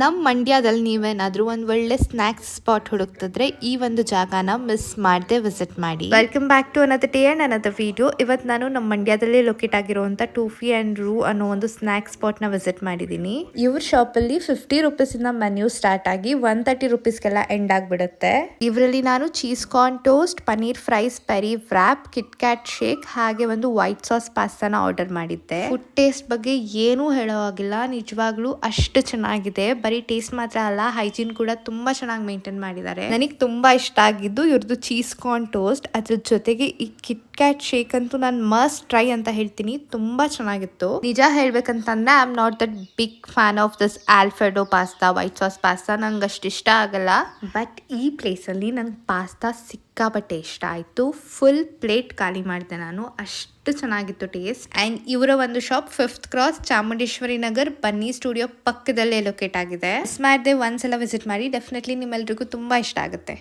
ನಮ್ಮ ಮಂಡ್ಯದಲ್ಲಿ ನೀವೇನಾದರೂ ಒಂದು ಒಳ್ಳೆ ಸ್ನ್ಯಾಕ್ಸ್ ಸ್ಪಾಟ್ ಹುಡುಕ್ತಿದ್ರೆ ಈ ಒಂದು ಜಾಗನ ಮಿಸ್ ಮಾಡದೆ ವಿಸಿಟ್ ಮಾಡಿ. Welcome back to another day and another video. ಇವತ್ತು ನಾನು ನಮ್ಮ ಮಂಡ್ಯದಲ್ಲೇ ಲೊಕೇಟ್ ಆಗಿರುವಂಥ ಟೂಫಿ ಆ್ಯಂಡ್ ರೂ ಅನ್ನೋ ಒಂದು ಸ್ನ್ಯಾಕ್ಸ್ ಸ್ಪಾಟ್ನ ವಿಸಿಟ್ ಮಾಡಿದ್ದೀನಿ. ಇವ್ರ ಶಾಪಲ್ಲಿ 50 ರುಪೀಸಿಂದ ಮೆನ್ಯೂ ಸ್ಟಾರ್ಟ್ ಆಗಿ 130 ರುಪೀಸ್ಗೆಲ್ಲ ಎಂಡ್ ಆಗಿಬಿಡುತ್ತೆ. ಇವರಲ್ಲಿ ನಾನು cheese corn toast, paneer fries, peri wrap, kit kat shake ಹಾಗೆ ಒಂದು ವೈಟ್ ಸಾಸ್ ಪಾಸ್ತಾನ ಆರ್ಡರ್ ಮಾಡಿದ್ದೆ. ಫುಡ್ ಟೇಸ್ಟ್ ಬಗ್ಗೆ ಏನೂ ಹೇಳೋ ಆಗಿಲ್ಲ, ನಿಜವಾಗ್ಲೂ ಅಷ್ಟು ಚೆನ್ನಾಗಿದೆ. ಬರೀ ಟೇಸ್ಟ್ ಮಾತ್ರ ಅಲ್ಲ, ಹೈಜೀನ್ ಕೂಡ ತುಂಬಾ ಚೆನ್ನಾಗಿ ಮೇಂಟೈನ್ ಮಾಡಿದ್ದಾರೆ. ನನಗೆ ತುಂಬಾ ಇಷ್ಟ ಆಗಿದ್ದು ಇವ್ರದ್ದು ಚೀಸ್ ಕಾರ್ನ್ ಟೋಸ್ಟ್, ಅದ್ರ ಜೊತೆಗೆ ಈ ಕಿಟ್ ಕ್ಯಾಟ್ ಶೇಕ್ ಅಂತೂ ನಾನು ಮಸ್ಟ್ ಟ್ರೈ ಅಂತ ಹೇಳ್ತೀನಿ. ತುಂಬಾ ಚೆನ್ನಾಗಿತ್ತು. ನಿಜ ಹೇಳ್ಬೇಕಂತಂದ್ರೆ I am not that big fan of this Alfredo pasta, white sauce pasta ನಂಗೆ ಅಷ್ಟು ಇಷ್ಟ ಆಗಲ್ಲ. ಬಟ್ ಈ ಪ್ಲೇಸ್ ಅಲ್ಲಿ ನಂಗೆ ಪಾಸ್ತಾ ಸಿಕ್ಕಾಪಟ್ಟೆ ಇಷ್ಟ ಆಯ್ತು. ಫುಲ್ ಪ್ಲೇಟ್ ಖಾಲಿ ಮಾಡಿದೆ ನಾನು, ಅಷ್ಟು ಚೆನ್ನಾಗಿತ್ತು ಟೇಸ್ಟ್. ಅಂಡ್ ಇವರ ಒಂದು shop 5th cross, Chamundeshwari Nagar, ಬನ್ನಿ ಸ್ಟುಡಿಯೋ ಪಕ್ಕದಲ್ಲೇ ಲೊಕೇಟ್ ಆಗಿದೆ. ಮಿಸ್ ಮಾಡದೆ ಒಂದ್ಸಲ ವಿಸಿಟ್ ಮಾಡಿ, ಡೆಫಿನೆಟ್ಲಿ ನಿಮ್ಮೆಲ್ರಿಗೂ ತುಂಬಾ ಇಷ್ಟ ಆಗುತ್ತೆ.